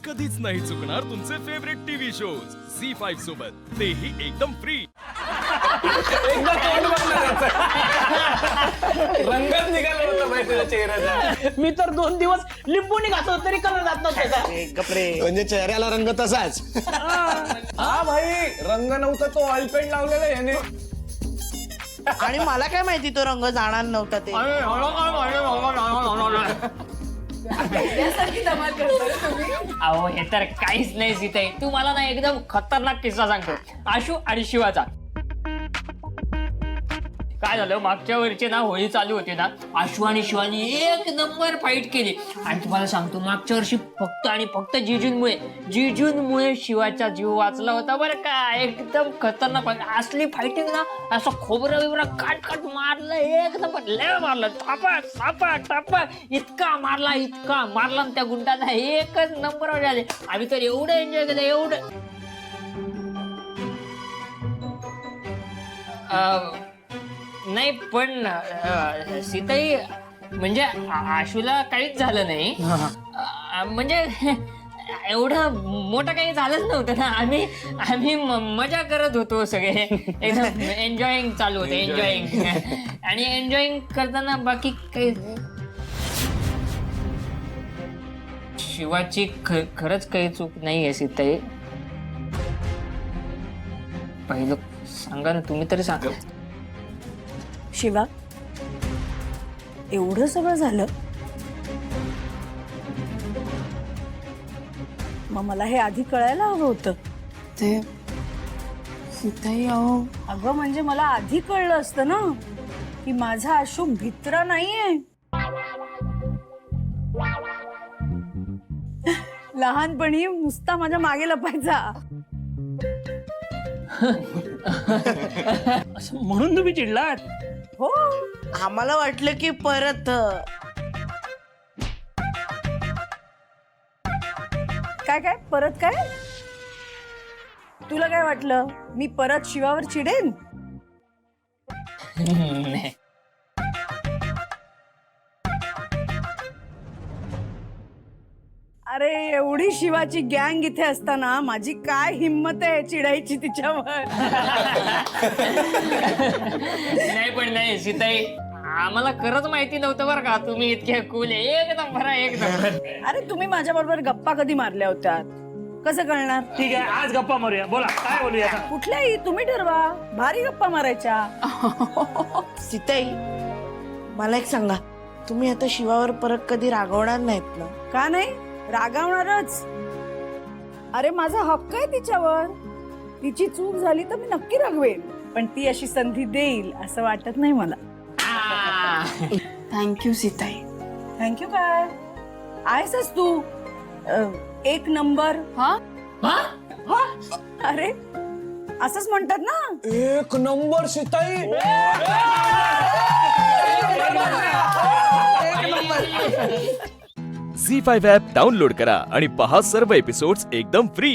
कधीच नाही चुकणार तुमचे फेवरेट टीव्ही शोज झी5 सोबत, तेही एकदम फ्री। एकदा तोंड बघणार रंगच निघाला होता माहिती तुझ्या चेहऱ्याचा। मी तर 2 दिवस लिंबूनी घातलं तरी कलर जात नव्हता कपडे। म्हणजे चेहऱ्याला रंग तसाच। हा भाई रंग नव्हता तो ऑइल पेंट लावलेला याने। आणि मला काय माहिती तो रंग जाणार नव्हता ते। अहो हे तर काहीच नाही सीताई, तू मला ना एकदम खतरनाक किस्सा सांगतो आशू आणि शिवाचा। काय झालं, मागच्या वर्षी ना होळी चालू होती ना, आशू आणि शिवानी एक नंबर फाईट केली। आणि तुम्हाला सांगतो मागच्या वर्षी फक्त आणि फक्त जिजूंमुळे शिवाचा जीव वाचला होता बरं का। एकदम खतरनाक असली फायटिंग ना, असं खोबरं बिबरं काट मारलं, एक नंबर लय मारलं, टापा इतका मारला त्या गुंडाला, एकच नंबर झाले। आम्ही तर एवढं एन्जॉय केलं, एवढं नाही पण सीताई म्हणजे आशूला काहीच झालं नाही, म्हणजे एवढं मोठं काही झालंच नव्हतं ना। आम्ही मजा करत होतो सगळे, एकदम एन्जॉईंग चालू होतं, एन्जॉईंग। आणि एन्जॉईंग करताना बाकी काही शिवाची खरंच काही चूक नाही आहे सीताई। पहिलं सांगा ना, तुम्ही तरी सांगा। शिवा, एवढं सगळं झालं, मग मला हे आधी कळायला हवं होतं। ते सीताई अहो, अगं म्हणजे मला आधी कळलं असतं ना की माझा आशू भित्रा नाहीये। लहानपणी नुसता माझ्या मागे लपायचा। असं म्हणून तुम्ही चिडलात? हो, आम्हाला वाटलं की परत काय परत काय? तुला काय वाटलं मी परत शिवावर चिडेन? नाही अरे एवढी शिवाची गँग इथे असताना माझी काय हिम्मत आहे चिडायची तिच्यावर। नाही पण नाही सीताई, आम्हाला खरंच माहिती नव्हतं बरं का तुम्ही इतके कूल आहे, एक नंबर। अरे तुम्ही माझ्या बरोबर गप्पा कधी मारल्या होत्या? कसं कळणार? ठीक आहे, आज गप्पा मारूया, बोला काय बोलूया? कुठल्याही तुम्ही ठरवा, भारी गप्पा मारायच्या। सीताई, मला एक सांगा, तुम्ही आता शिवावर परत कधी रागवणार नाहीत ना? का नाही, रागावणारच। अरे माझा हक्क आहे तिच्यावर, तिची चूक झाली तर मी नक्की रागवेन, पण ती अशी संधी देईल असं वाटत नाही मला। थँक्यू सीताई। थँक्यू काय, आहेसच तू एक नंबर। हा अरे असंच म्हणतात ना। एक नंबर सीताई। झी5 ॲप डाउनलोड करा आणि पहा सर्व एपिसोड्स एकदम फ्री।